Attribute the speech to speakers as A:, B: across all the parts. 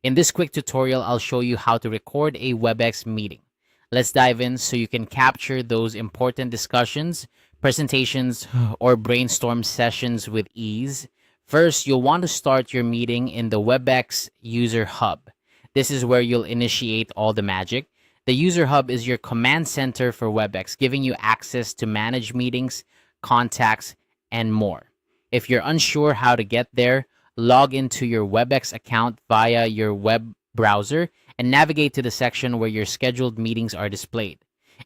A: In this quick tutorial, I'll show you how to record a Webex meeting. Let's dive in so you can capture those important discussions, presentations, or brainstorm sessions with ease. First, you'll want to start your meeting in the Webex User Hub. This is where you'll initiate all the magic. The User Hub is your command center for Webex, giving you access to manage meetings, contacts, and more. If you're unsure how to get there, log into your Webex account via your web browser and navigate to the section where your scheduled meetings are displayed.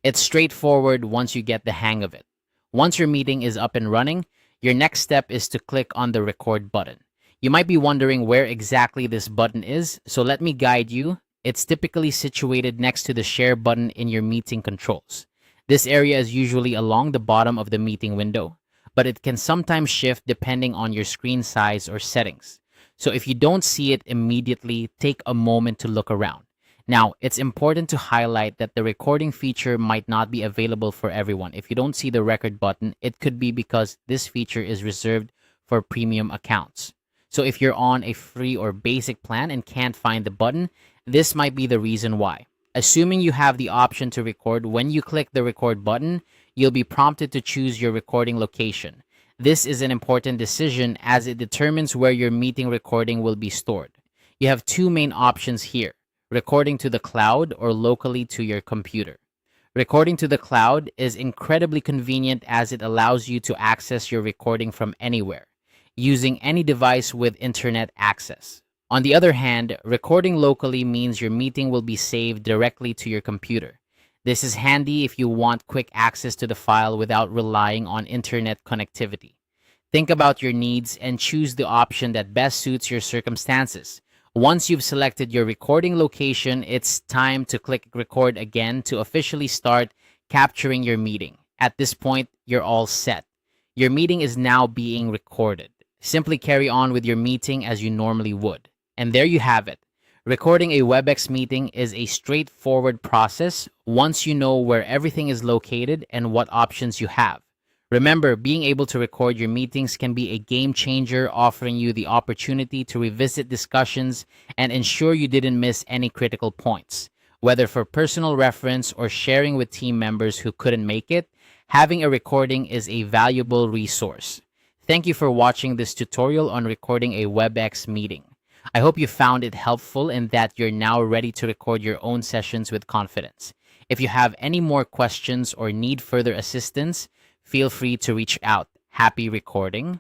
A: It's straightforward once you get the hang of it. Once your meeting is up and running, your next step is to click on the record button. You might be wondering where exactly this button is, so let me guide you. It's typically situated next to the share button in your meeting controls. This area is usually along the bottom of the meeting window, but it can sometimes shift depending on your screen size or settings. So if you don't see it immediately, take a moment to look around. Now, it's important to highlight that the recording feature might not be available for everyone. If you don't see the record button, it could be because this feature is reserved for premium accounts. So if you're on a free or basic plan and can't find the button, this might be the reason why. Assuming you have the option to record, when you click the record button, you'll be prompted to choose your recording location. This is an important decision as it determines where your meeting recording will be stored. You have two main options here: recording to the cloud or locally to your computer. Recording to the cloud is incredibly convenient as it allows you to access your recording from anywhere, using any device with internet access. On the other hand, recording locally means your meeting will be saved directly to your computer. This is handy if you want quick access to the file without relying on internet connectivity. Think about your needs and choose the option that best suits your circumstances. Once you've selected your recording location, it's time to click record again to officially start capturing your meeting. At this point, you're all set. Your meeting is now being recorded. Simply carry on with your meeting as you normally would. And there you have it. Recording a Webex meeting is a straightforward process once you know where everything is located and what options you have. Remember, being able to record your meetings can be a game changer, offering you the opportunity to revisit discussions and ensure you didn't miss any critical points. Whether for personal reference or sharing with team members who couldn't make it, having a recording is a valuable resource. Thank you for watching this tutorial on recording a Webex meeting. I hope you found it helpful and that you're now ready to record your own sessions with confidence. If you have any more questions or need further assistance, feel free to reach out. Happy recording.